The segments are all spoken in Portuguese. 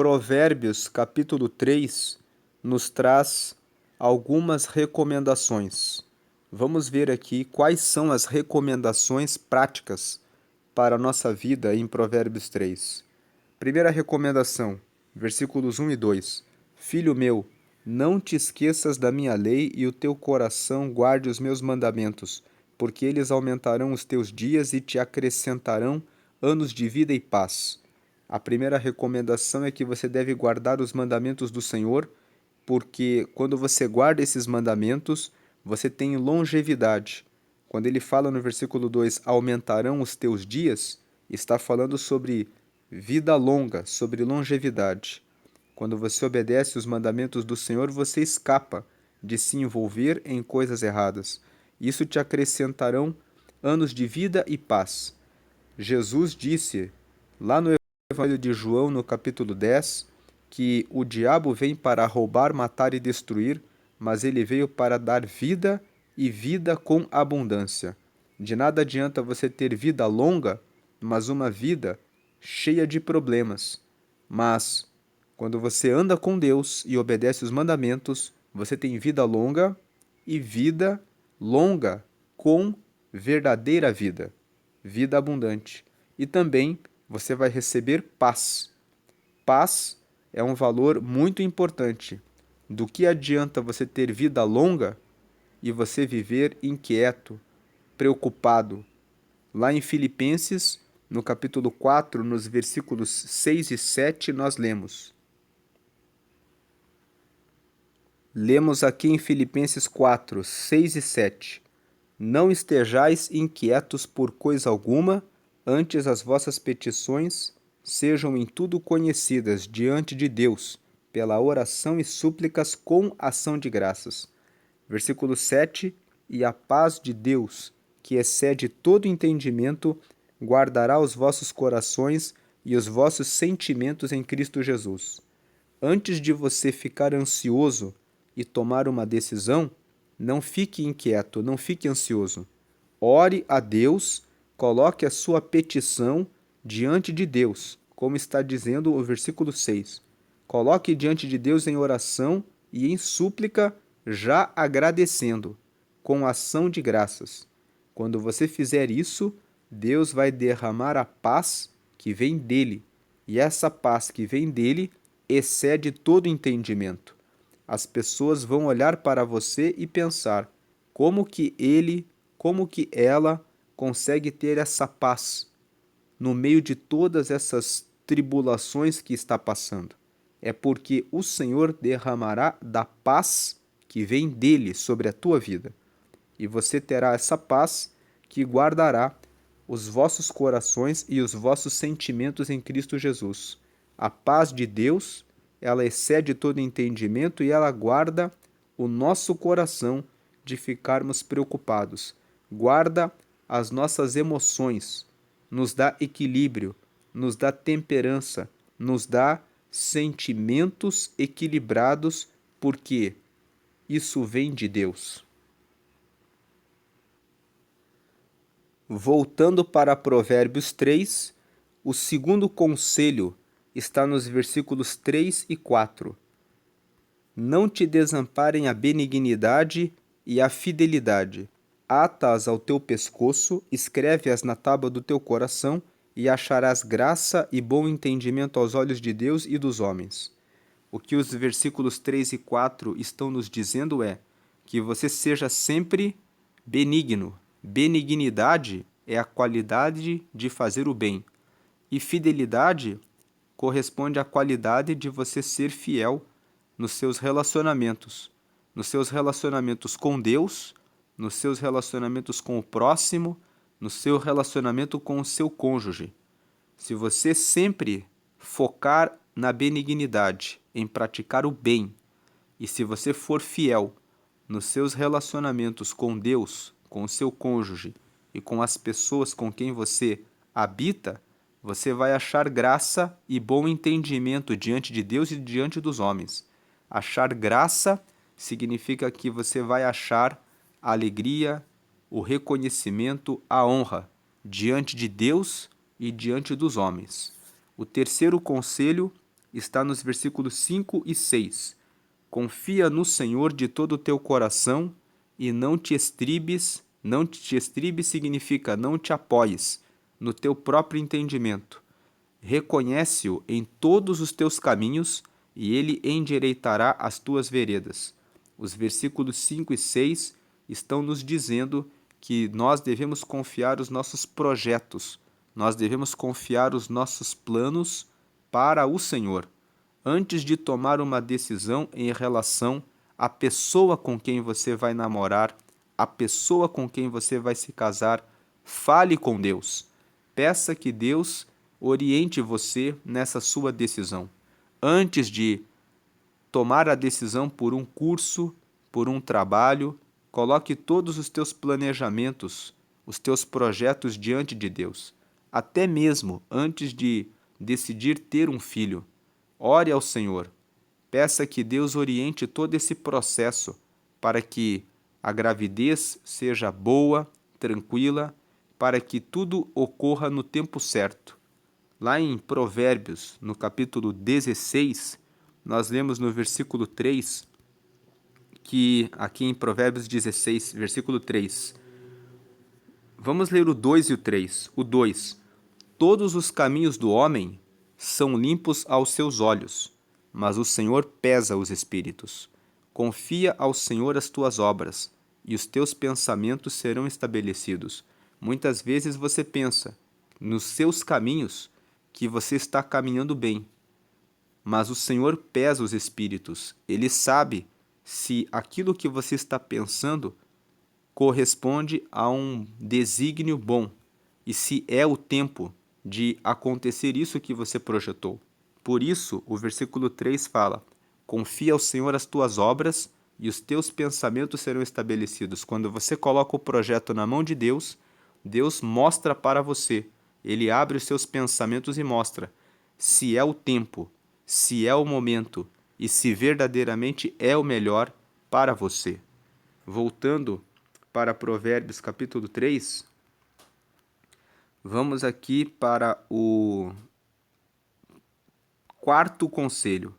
Provérbios, capítulo 3, nos traz algumas recomendações. Vamos ver aqui quais são as recomendações práticas para a nossa vida em Provérbios 3. Primeira recomendação, versículos 1 e 2. Filho meu, não te esqueças da minha lei e o teu coração guarde os meus mandamentos, porque eles aumentarão os teus dias e te acrescentarão anos de vida e paz. A primeira recomendação é que você deve guardar os mandamentos do Senhor, porque quando você guarda esses mandamentos, você tem longevidade. Quando ele fala no versículo 2, aumentarão os teus dias, está falando sobre vida longa, sobre longevidade. Quando você obedece os mandamentos do Senhor, você escapa de se envolver em coisas erradas. Isso te acrescentarão anos de vida e paz. Jesus disse lá no Evangelho de João, no capítulo 10, que o diabo vem para roubar, matar e destruir, mas ele veio para dar vida e vida com abundância. De nada adianta você ter vida longa, mas uma vida cheia de problemas. Mas quando você anda com Deus e obedece os mandamentos, você tem vida longa e vida longa com verdadeira vida, vida abundante. E também você vai receber paz. Paz é um valor muito importante. Do que adianta você ter vida longa e você viver inquieto, preocupado? Lá em Filipenses, no capítulo 4, nos versículos 6 e 7, nós lemos. Lemos aqui em Filipenses 4, 6 e 7. Não estejais inquietos por coisa alguma, antes as vossas petições sejam em tudo conhecidas diante de Deus, pela oração e súplicas com ação de graças. Versículo 7. E a paz de Deus, que excede todo entendimento, guardará os vossos corações e os vossos sentimentos em Cristo Jesus. Antes de você ficar ansioso e tomar uma decisão, não fique inquieto, não fique ansioso. Ore a Deus, coloque a sua petição diante de Deus, como está dizendo o versículo 6. Coloque diante de Deus em oração e em súplica, já agradecendo, com ação de graças. Quando você fizer isso, Deus vai derramar a paz que vem dele, e essa paz que vem dele excede todo entendimento. As pessoas vão olhar para você e pensar como que ele, como que ela consegue ter essa paz no meio de todas essas tribulações que está passando. É porque o Senhor derramará da paz que vem dele sobre a tua vida. E você terá essa paz que guardará os vossos corações e os vossos sentimentos em Cristo Jesus. A paz de Deus, ela excede todo entendimento e ela guarda o nosso coração de ficarmos preocupados. Guarda as nossas emoções, nos dá equilíbrio, nos dá temperança, nos dá sentimentos equilibrados, porque isso vem de Deus. Voltando para Provérbios 3, o segundo conselho está nos versículos 3 e 4. Não te desamparem a benignidade e a fidelidade. Ata-as ao teu pescoço, escreve-as na tábua do teu coração, e acharás graça e bom entendimento aos olhos de Deus e dos homens. O que os versículos 3 e 4 estão nos dizendo é que você seja sempre benigno. Benignidade é a qualidade de fazer o bem. E fidelidade corresponde à qualidade de você ser fiel nos seus relacionamentos com Deus, nos seus relacionamentos com o próximo, no seu relacionamento com o seu cônjuge. Se você sempre focar na benignidade, em praticar o bem, e se você for fiel nos seus relacionamentos com Deus, com o seu cônjuge e com as pessoas com quem você habita, você vai achar graça e bom entendimento diante de Deus e diante dos homens. Achar graça significa que você vai achar a alegria, o reconhecimento, a honra diante de Deus e diante dos homens. O terceiro conselho está nos versículos 5 e 6. Confia no Senhor de todo o teu coração e não te estribes. Não te estribes significa não te apoies no teu próprio entendimento. Reconhece-o em todos os teus caminhos e ele endireitará as tuas veredas. Os versículos 5 e 6 estão nos dizendo que nós devemos confiar os nossos projetos, nós devemos confiar os nossos planos para o Senhor, antes de tomar uma decisão em relação à pessoa com quem você vai namorar, a pessoa com quem você vai se casar. Fale com Deus. Peça que Deus oriente você nessa sua decisão. Antes de tomar a decisão por um curso, por um trabalho, coloque todos os teus planejamentos, os teus projetos diante de Deus. Até mesmo antes de decidir ter um filho, ore ao Senhor. Peça que Deus oriente todo esse processo para que a gravidez seja boa, tranquila, para que tudo ocorra no tempo certo. Lá em Provérbios, no capítulo 16, nós lemos no versículo 3, que aqui em Provérbios 16, versículo 3. Vamos ler o 2 e o 3. O 2. Todos os caminhos do homem são limpos aos seus olhos, mas o Senhor pesa os espíritos. Confia ao Senhor as tuas obras, e os teus pensamentos serão estabelecidos. Muitas vezes você pensa nos seus caminhos que você está caminhando bem, mas o Senhor pesa os espíritos. Ele sabe se aquilo que você está pensando corresponde a um desígnio bom e se é o tempo de acontecer isso que você projetou. Por isso, o versículo 3 fala: confia ao Senhor as tuas obras e os teus pensamentos serão estabelecidos. Quando você coloca o projeto na mão de Deus, Deus mostra para você. Ele abre os seus pensamentos e mostra se é o tempo, se é o momento e se verdadeiramente é o melhor para você. Voltando para Provérbios capítulo 3, vamos aqui para o quarto conselho.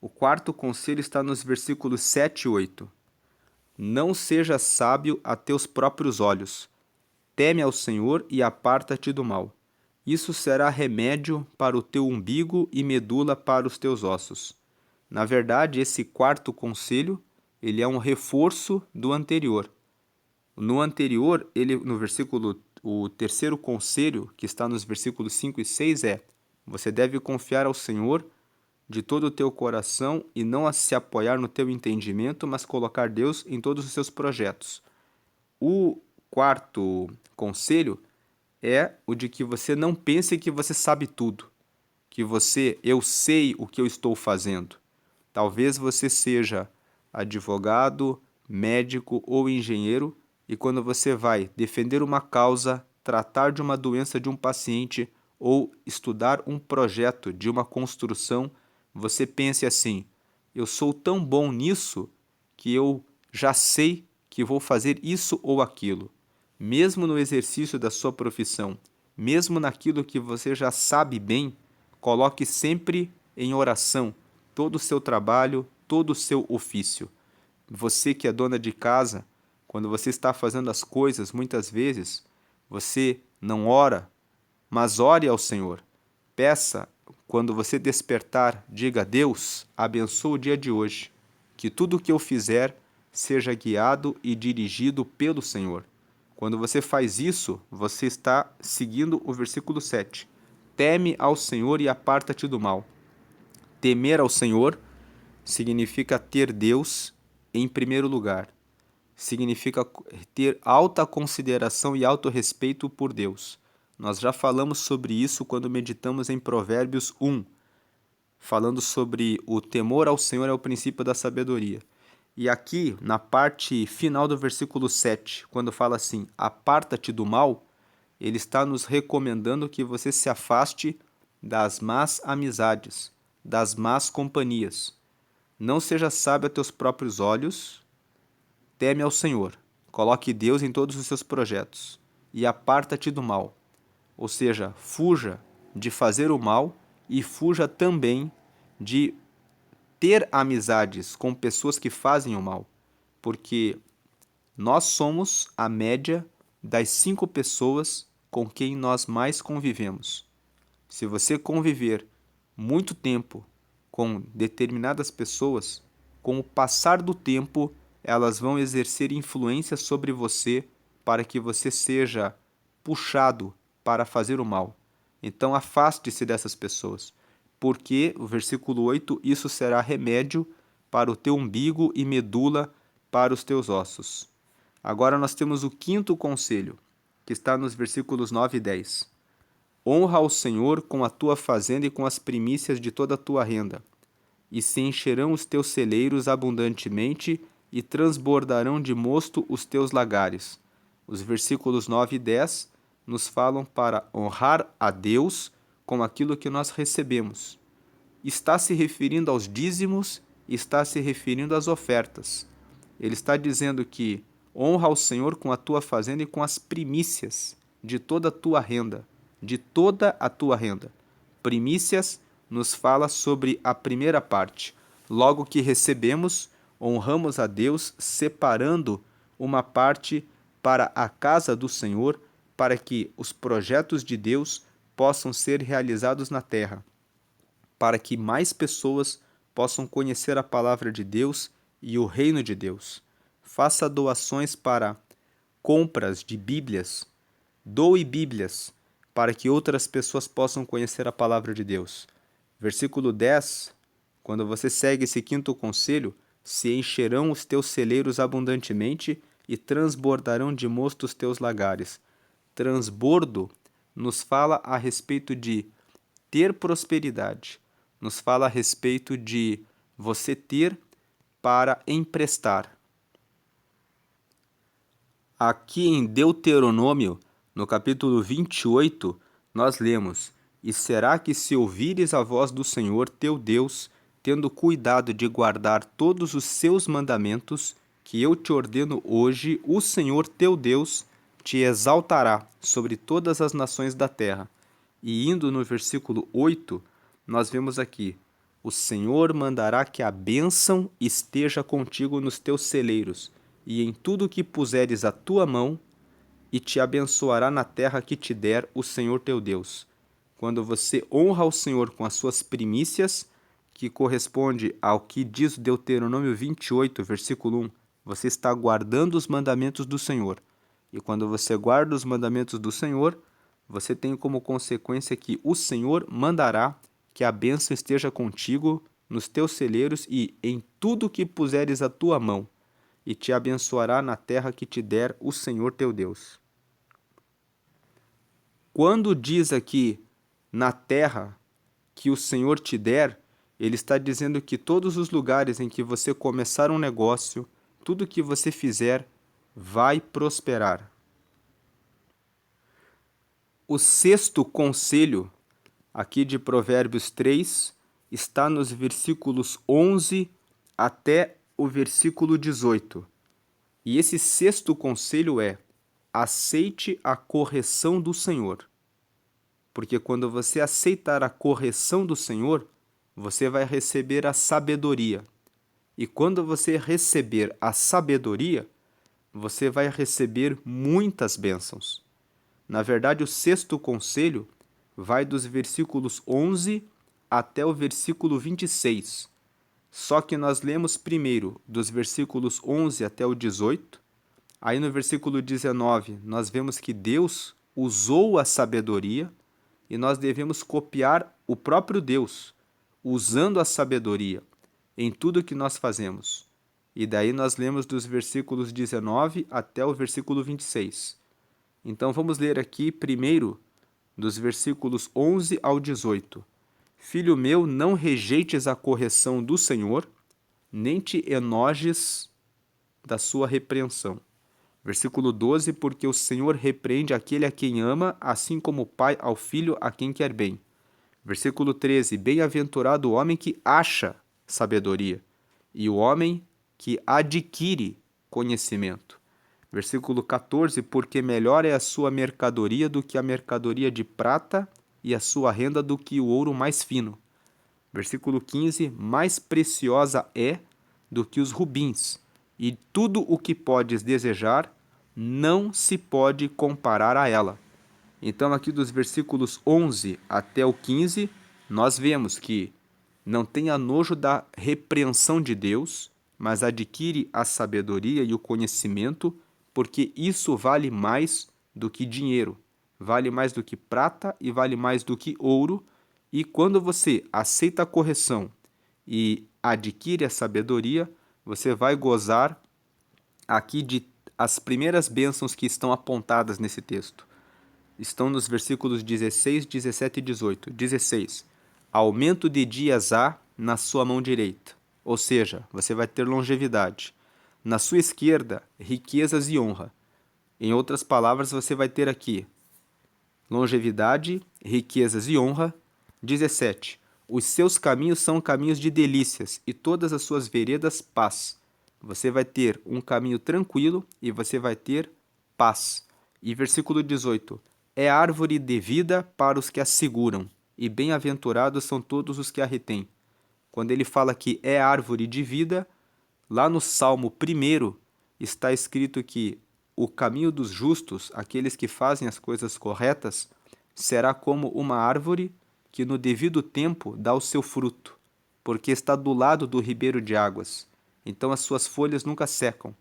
O quarto conselho está nos versículos 7 e 8. Não seja sábio a teus próprios olhos. Teme ao Senhor e aparta-te do mal. Isso será remédio para o teu umbigo e medula para os teus ossos. Na verdade, esse quarto conselho, ele é um reforço do anterior. No anterior, o terceiro conselho, que está nos versículos 5 e 6, você deve confiar ao Senhor de todo o teu coração e não se apoiar no teu entendimento, mas colocar Deus em todos os seus projetos. O quarto conselho é o de que você não pense que você sabe tudo, que eu sei o que eu estou fazendo. Talvez você seja advogado, médico ou engenheiro e quando você vai defender uma causa, tratar de uma doença de um paciente ou estudar um projeto de uma construção, você pense assim: eu sou tão bom nisso que eu já sei que vou fazer isso ou aquilo. Mesmo no exercício da sua profissão, mesmo naquilo que você já sabe bem, coloque sempre em oração todo o seu trabalho, todo o seu ofício. Você que é dona de casa, quando você está fazendo as coisas, muitas vezes, você não ora, mas ore ao Senhor. Peça, quando você despertar, diga: Deus, abençoa o dia de hoje, que tudo o que eu fizer seja guiado e dirigido pelo Senhor. Quando você faz isso, você está seguindo o versículo 7. Teme ao Senhor e aparta-te do mal. Temer ao Senhor significa ter Deus em primeiro lugar. Significa ter alta consideração e alto respeito por Deus. Nós já falamos sobre isso quando meditamos em Provérbios 1, falando sobre o temor ao Senhor é o princípio da sabedoria. E aqui, na parte final do versículo 7, quando fala assim: aparta-te do mal, ele está nos recomendando que você se afaste das más amizades, das más companhias. Não seja sábio a teus próprios olhos, teme ao Senhor, coloque Deus em todos os seus projetos e aparta-te do mal. Ou seja, fuja de fazer o mal e fuja também de ter amizades com pessoas que fazem o mal, porque nós somos a média das 5 pessoas com quem nós mais convivemos. Se você conviver muito tempo com determinadas pessoas, com o passar do tempo, elas vão exercer influência sobre você para que você seja puxado para fazer o mal. Então afaste-se dessas pessoas, porque, o versículo 8, isso será remédio para o teu umbigo e medula para os teus ossos. Agora nós temos o quinto conselho, que está nos versículos 9 e 10. Honra ao Senhor com a tua fazenda e com as primícias de toda a tua renda, e se encherão os teus celeiros abundantemente, e transbordarão de mosto os teus lagares. Os versículos 9 e 10 nos falam para honrar a Deus com aquilo que nós recebemos. Está se referindo aos dízimos, está se referindo às ofertas. Ele está dizendo que honra ao Senhor com a tua fazenda e com as primícias de toda a tua renda. De toda a tua renda. Primícias nos fala sobre a primeira parte. Logo que recebemos, honramos a Deus separando uma parte para a casa do Senhor, para que os projetos de Deus possam ser realizados na terra, para que mais pessoas possam conhecer a palavra de Deus e o reino de Deus. Faça doações para compras de Bíblias. Doe Bíblias para que outras pessoas possam conhecer a palavra de Deus. Versículo 10, quando você segue esse quinto conselho, se encherão os teus celeiros abundantemente e transbordarão de mosto os teus lagares. Transbordo nos fala a respeito de ter prosperidade, nos fala a respeito de você ter para emprestar. Aqui em Deuteronômio, no capítulo 28, nós lemos: E será que se ouvires a voz do Senhor teu Deus, tendo cuidado de guardar todos os seus mandamentos, que eu te ordeno hoje, o Senhor teu Deus te exaltará sobre todas as nações da terra. E indo no versículo 8, nós vemos aqui: O Senhor mandará que a bênção esteja contigo nos teus celeiros, e em tudo que puseres a tua mão, e te abençoará na terra que te der o Senhor teu Deus. Quando você honra o Senhor com as suas primícias, que corresponde ao que diz Deuteronômio 28, versículo 1, você está guardando os mandamentos do Senhor. E quando você guarda os mandamentos do Senhor, você tem como consequência que o Senhor mandará que a bênção esteja contigo nos teus celeiros e em tudo que puseres a tua mão, e te abençoará na terra que te der o Senhor teu Deus. Quando diz aqui na terra que o Senhor te der, ele está dizendo que todos os lugares em que você começar um negócio, tudo que você fizer, vai prosperar. O sexto conselho, aqui de Provérbios 3, está nos versículos 11 até o versículo 18. E esse sexto conselho é: aceite a correção do Senhor. Porque quando você aceitar a correção do Senhor, você vai receber a sabedoria. E quando você receber a sabedoria, você vai receber muitas bênçãos. Na verdade, o sexto conselho vai dos versículos 11 até o versículo 26. Só que nós lemos primeiro dos versículos 11 até o 18. Aí no versículo 19, nós vemos que Deus usou a sabedoria e nós devemos copiar o próprio Deus, usando a sabedoria em tudo que nós fazemos. E daí nós lemos dos versículos 19 até o versículo 26. Então vamos ler aqui primeiro dos versículos 11 ao 18. Filho meu, não rejeites a correção do Senhor, nem te enojes da sua repreensão. Versículo 12, porque o Senhor repreende aquele a quem ama, assim como o pai ao filho a quem quer bem. Versículo 13, bem-aventurado o homem que acha sabedoria, e o homem que adquire conhecimento. Versículo 14, porque melhor é a sua mercadoria do que a mercadoria de prata, e a sua renda do que o ouro mais fino. Versículo 15: mais preciosa é do que os rubins, e tudo o que podes desejar não se pode comparar a ela. Então, aqui dos versículos 11 até o 15, nós vemos que não tenha nojo da repreensão de Deus, mas adquire a sabedoria e o conhecimento, porque isso vale mais do que dinheiro, vale mais do que prata e vale mais do que ouro. E quando você aceita a correção e adquire a sabedoria, você vai gozar aqui de as primeiras bênçãos que estão apontadas nesse texto. Estão nos versículos 16, 17 e 18. 16. Aumento de dias há na sua mão direita, ou seja, você vai ter longevidade. Na sua esquerda, riquezas e honra. Em outras palavras, você vai ter aqui longevidade, riquezas e honra. 17. Os seus caminhos são caminhos de delícias, e todas as suas veredas, paz. Você vai ter um caminho tranquilo e você vai ter paz. E versículo 18. É árvore de vida para os que a seguram, e bem-aventurados são todos os que a retêm. Quando ele fala que é árvore de vida, lá no Salmo 1 está escrito que o caminho dos justos, aqueles que fazem as coisas corretas, será como uma árvore que no devido tempo dá o seu fruto, porque está do lado do ribeiro de águas. Então as suas folhas nunca secam,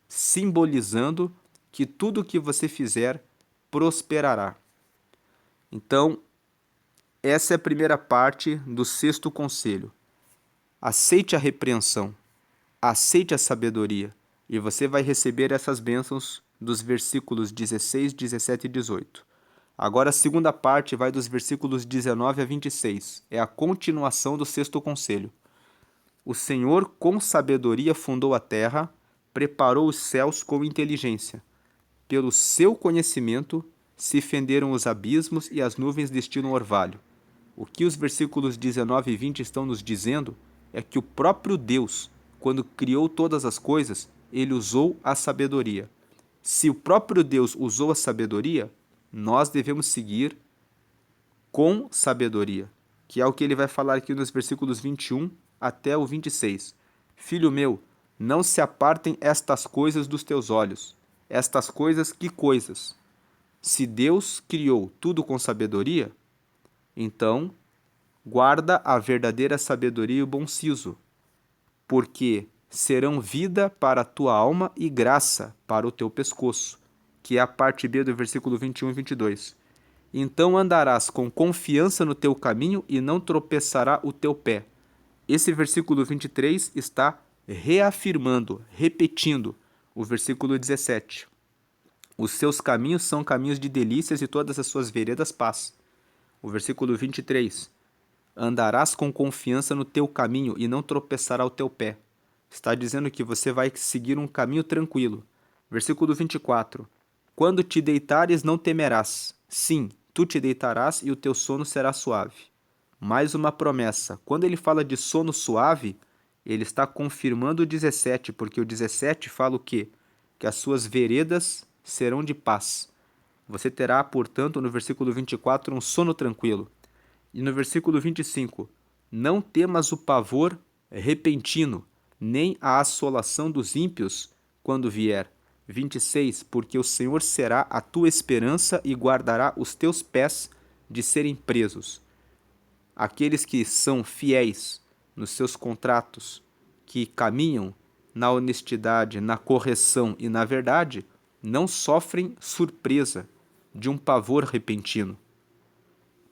simbolizando que tudo o que você fizer prosperará. Então, essa é a primeira parte do sexto conselho. Aceite a repreensão, aceite a sabedoria, e você vai receber essas bênçãos dos versículos 16, 17 e 18. Agora a segunda parte vai dos versículos 19 a 26. É a continuação do sexto conselho. O Senhor com sabedoria fundou a terra, preparou os céus com inteligência. Pelo seu conhecimento se fenderam os abismos e as nuvens destilam orvalho. O que os versículos 19 e 20 estão nos dizendo é que o próprio Deus, quando criou todas as coisas, ele usou a sabedoria. Se o próprio Deus usou a sabedoria, nós devemos seguir com sabedoria, que é o que ele vai falar aqui nos versículos 21 até o 26. Filho meu, não se apartem estas coisas dos teus olhos. Estas coisas, que coisas? Se Deus criou tudo com sabedoria, então guarda a verdadeira sabedoria e o bom siso, porque serão vida para a tua alma e graça para o teu pescoço, que é a parte B do versículo 21 e 22. Então andarás com confiança no teu caminho e não tropeçará o teu pé. Esse versículo 23 está reafirmando, repetindo o versículo 17. Os seus caminhos são caminhos de delícias e todas as suas veredas paz. O versículo 23. Andarás com confiança no teu caminho e não tropeçará o teu pé. Está dizendo que você vai seguir um caminho tranquilo. Versículo 24. Quando te deitares, não temerás. Sim, tu te deitarás e o teu sono será suave. Mais uma promessa. Quando ele fala de sono suave, ele está confirmando o 17, porque o 17 fala o quê? Que as suas veredas serão de paz. Você terá, portanto, no versículo 24, um sono tranquilo. E no versículo 25, não temas o pavor repentino, nem a assolação dos ímpios quando vier. 26, porque o Senhor será a tua esperança e guardará os teus pés de serem presos. Aqueles que são fiéis nos seus contratos, que caminham na honestidade, na correção e na verdade, não sofrem surpresa de um pavor repentino.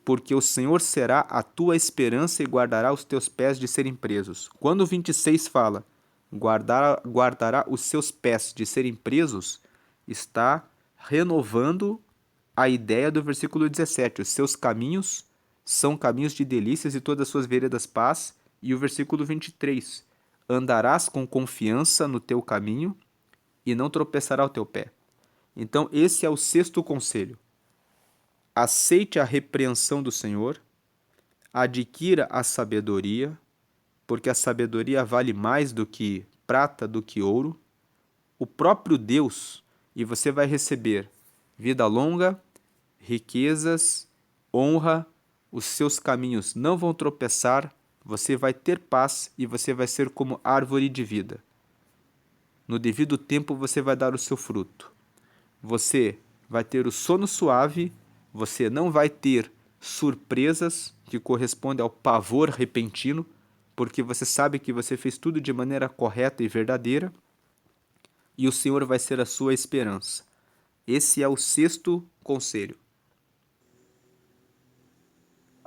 Porque o Senhor será a tua esperança e guardará os teus pés de serem presos. Quando o 26 fala, guardará os seus pés de serem presos, está renovando a ideia do versículo 17. Os seus caminhos são caminhos de delícias e todas as suas veredas paz. E o versículo 23. Andarás com confiança no teu caminho e não tropeçará o teu pé. Então esse é o sexto conselho. Aceite a repreensão do Senhor, adquira a sabedoria, porque a sabedoria vale mais do que prata, do que ouro. O próprio Deus, e você vai receber vida longa, riquezas, honra, os seus caminhos não vão tropeçar você vai ter paz e você vai ser como árvore de vida. No devido tempo você vai dar o seu fruto. Você vai ter o sono suave, você não vai ter surpresas que correspondem ao pavor repentino, porque você sabe que você fez tudo de maneira correta e verdadeira, e o Senhor vai ser a sua esperança. Esse é o sexto conselho.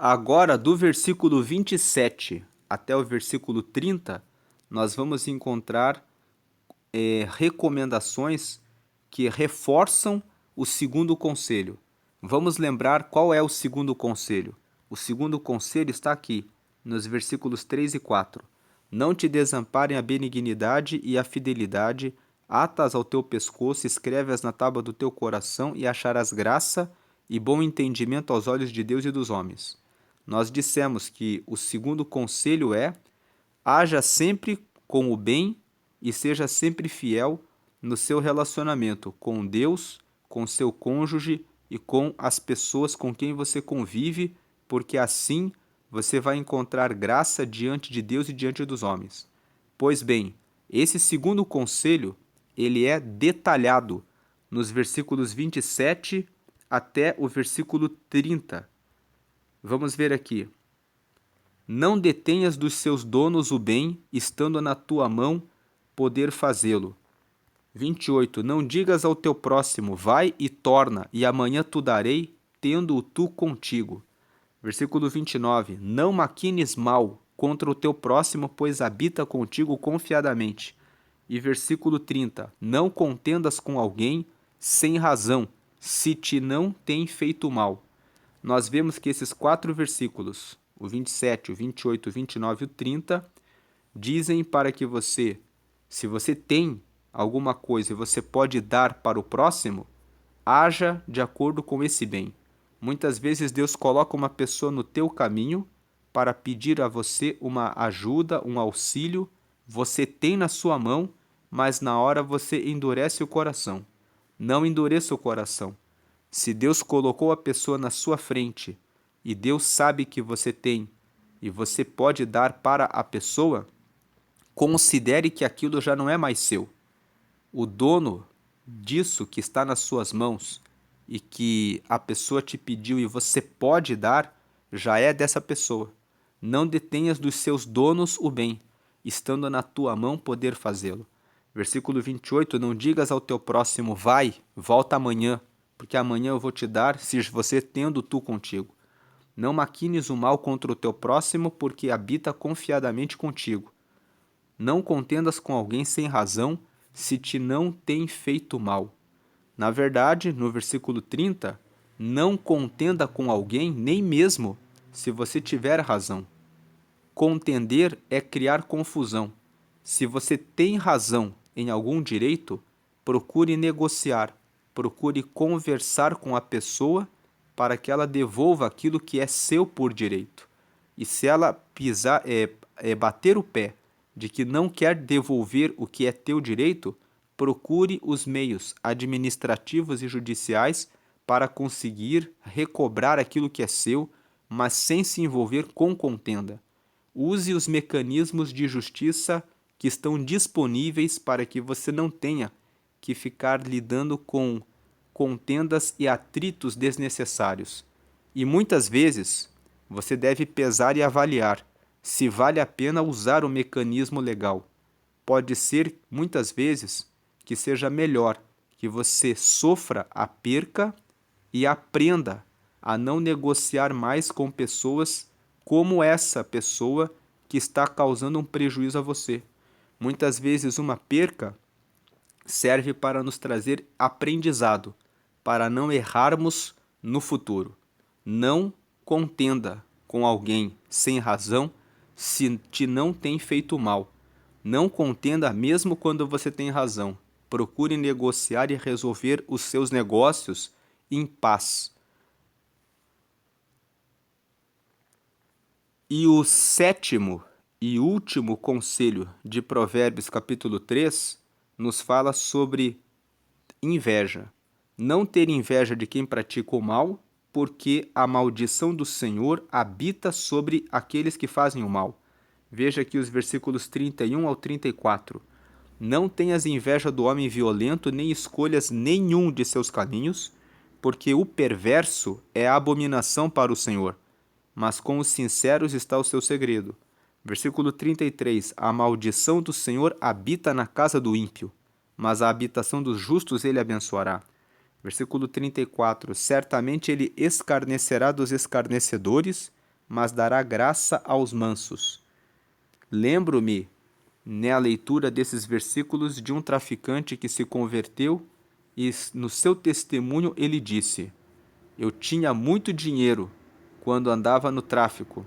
Agora, do versículo 27 até o versículo 30, nós vamos encontrar recomendações que reforçam o segundo conselho. Vamos lembrar qual é o segundo conselho. O segundo conselho está aqui, nos versículos 3 e 4. Não te desamparem a benignidade e a fidelidade, atas ao teu pescoço, escreve-as na tábua do teu coração e acharás graça e bom entendimento aos olhos de Deus e dos homens. Nós dissemos que o segundo conselho é: haja sempre com o bem e seja sempre fiel no seu relacionamento com Deus, com seu cônjuge e com as pessoas com quem você convive, porque assim você vai encontrar graça diante de Deus e diante dos homens. Pois bem, esse segundo conselho, ele é detalhado nos versículos 27 até o versículo 30. Vamos ver aqui. Não detenhas dos seus donos o bem, estando na tua mão poder fazê-lo. 28. Não digas ao teu próximo, vai e torna, e amanhã tu darei, tendo-o tu contigo. Versículo 29. Não maquines mal contra o teu próximo, pois habita contigo confiadamente. E versículo 30. Não contendas com alguém sem razão, se te não tem feito mal. Nós vemos que esses 4 versículos, o 27, o 28, o 29 e o 30, dizem para que você, se você tem alguma coisa e você pode dar para o próximo, haja de acordo com esse bem. Muitas vezes Deus coloca uma pessoa no teu caminho para pedir a você uma ajuda, um auxílio. Você tem na sua mão, mas na hora você endurece o coração. Não endureça o coração. Se Deus colocou a pessoa na sua frente e Deus sabe que você tem e você pode dar para a pessoa, considere que aquilo já não é mais seu. O dono disso que está nas suas mãos e que a pessoa te pediu e você pode dar, já é dessa pessoa. Não detenhas dos seus donos o bem, estando na tua mão poder fazê-lo. Versículo 28, não digas ao teu próximo, vai, volta amanhã, porque amanhã eu vou te dar, se você tendo tu contigo. Não maquines o mal contra o teu próximo, porque habita confiadamente contigo. Não contendas com alguém sem razão, se te não tem feito mal. Na verdade, no versículo 30, não contenda com alguém, nem mesmo se você tiver razão. Contender é criar confusão. Se você tem razão em algum direito, procure negociar, procure conversar com a pessoa para que ela devolva aquilo que é seu por direito. E se ela bater o pé de que não quer devolver o que é teu direito, procure os meios administrativos e judiciais para conseguir recobrar aquilo que é seu, mas sem se envolver com contenda. Use os mecanismos de justiça que estão disponíveis para que você não tenha que ficar lidando com contendas e atritos desnecessários. E muitas vezes você deve pesar e avaliar se vale a pena usar o mecanismo legal. Pode ser, muitas vezes, que seja melhor que você sofra a perca e aprenda a não negociar mais com pessoas como essa pessoa que está causando um prejuízo a você. Muitas vezes uma perca serve para nos trazer aprendizado, para não errarmos no futuro. Não contenda com alguém sem razão se te não tem feito mal. Não contenda mesmo quando você tem razão. Procure negociar e resolver os seus negócios em paz. E o sétimo e último conselho de Provérbios capítulo 3 nos fala sobre inveja. Não ter inveja de quem pratica o mal, porque a maldição do Senhor habita sobre aqueles que fazem o mal. Veja aqui os versículos 31 ao 34. Não tenhas inveja do homem violento, nem escolhas nenhum de seus caminhos, porque o perverso é abominação para o Senhor, mas com os sinceros está o seu segredo. Versículo 33. A maldição do Senhor habita na casa do ímpio, mas a habitação dos justos ele abençoará. Versículo 34. Certamente ele escarnecerá dos escarnecedores, mas dará graça aos mansos. Lembro-me, na leitura desses versículos, de um traficante que se converteu e no seu testemunho ele disse: eu tinha muito dinheiro quando andava no tráfico.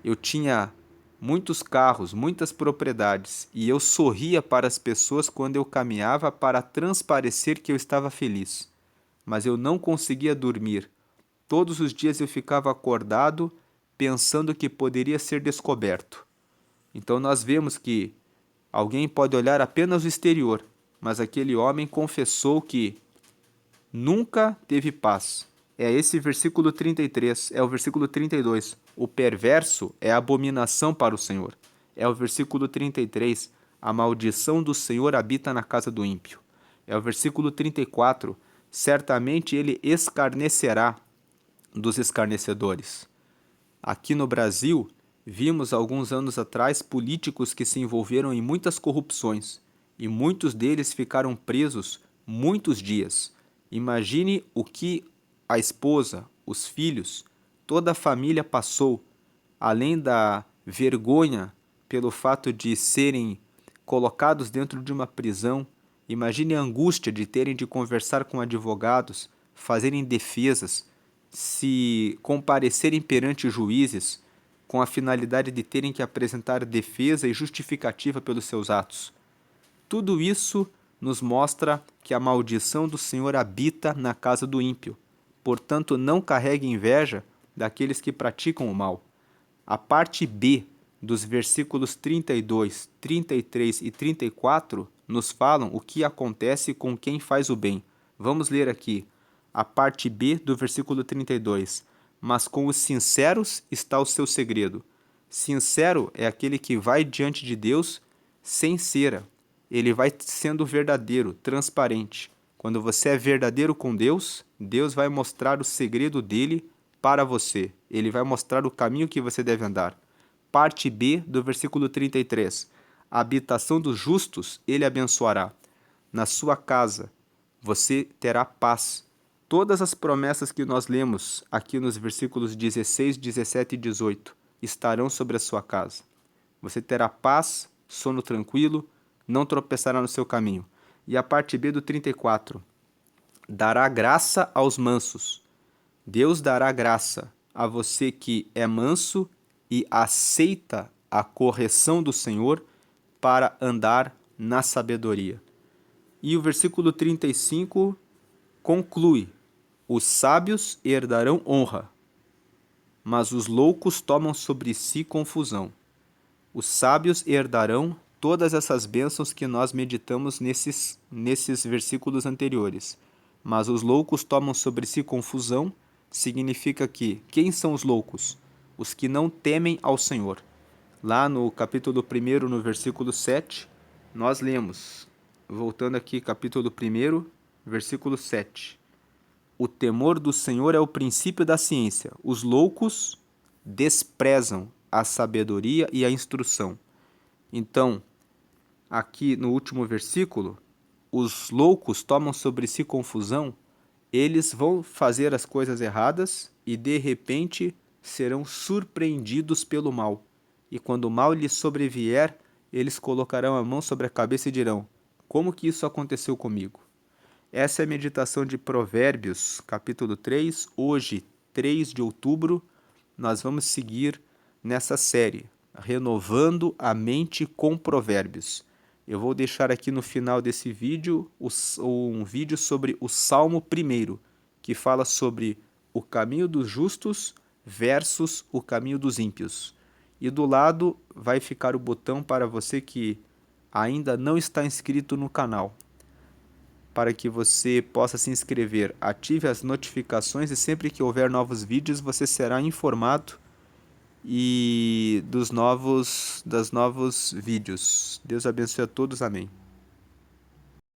Eu tinha muitos carros, muitas propriedades, e eu sorria para as pessoas quando eu caminhava para transparecer que eu estava feliz. Mas eu não conseguia dormir. Todos os dias eu ficava acordado pensando que poderia ser descoberto. Então nós vemos que alguém pode olhar apenas o exterior, mas aquele homem confessou que nunca teve paz. É esse versículo 33, é o versículo 32. O perverso é abominação para o Senhor. É o versículo 33. A maldição do Senhor habita na casa do ímpio. É o versículo 34. Certamente ele escarnecerá dos escarnecedores. Aqui no Brasil, vimos alguns anos atrás políticos que se envolveram em muitas corrupções e muitos deles ficaram presos muitos dias. Imagine o que a esposa, os filhos, toda a família passou, além da vergonha pelo fato de serem colocados dentro de uma prisão. Imagine a angústia de terem de conversar com advogados, fazerem defesas, se comparecerem perante juízes com a finalidade de terem que apresentar defesa e justificativa pelos seus atos. Tudo isso nos mostra que a maldição do Senhor habita na casa do ímpio. Portanto, não carregue inveja daqueles que praticam o mal. A parte B dos versículos 32, 33 e 34 nos falam o que acontece com quem faz o bem. Vamos ler aqui a parte B do versículo 32. Mas com os sinceros está o seu segredo. Sincero é aquele que vai diante de Deus sem cera. Ele vai sendo verdadeiro, transparente. Quando você é verdadeiro com Deus, Deus vai mostrar o segredo dele para você. Ele vai mostrar o caminho que você deve andar. Parte B do versículo 33. A habitação dos justos ele abençoará. Na sua casa você terá paz. Todas as promessas que nós lemos aqui nos versículos 16, 17 e 18 estarão sobre a sua casa. Você terá paz, sono tranquilo, não tropeçará no seu caminho. E a parte B do 34. Dará graça aos mansos. Deus dará graça a você que é manso e aceita a correção do Senhor para andar na sabedoria. E o versículo 35 conclui: os sábios herdarão honra, mas os loucos tomam sobre si confusão. Os sábios herdarão todas essas bênçãos que nós meditamos nesses versículos anteriores. Mas os loucos tomam sobre si confusão, significa que quem são os loucos? Os que não temem ao Senhor. Lá no capítulo 1, no versículo 7, nós lemos, voltando aqui, capítulo 1, versículo 7. O temor do Senhor é o princípio da ciência. Os loucos desprezam a sabedoria e a instrução. Então, aqui no último versículo, os loucos tomam sobre si confusão, eles vão fazer as coisas erradas e de repente serão surpreendidos pelo mal. E quando o mal lhes sobrevier, eles colocarão a mão sobre a cabeça e dirão: como que isso aconteceu comigo? Essa é a meditação de Provérbios, capítulo 3. Hoje, 3 de outubro, nós vamos seguir nessa série, Renovando a Mente com Provérbios. Eu vou deixar aqui no final desse vídeo um vídeo sobre o Salmo 1, que fala sobre o caminho dos justos versus o caminho dos ímpios. E do lado vai ficar o botão para você que ainda não está inscrito no canal, para que você possa se inscrever, ative as notificações e sempre que houver novos vídeos você será informado e dos novos vídeos. Deus abençoe a todos, amém.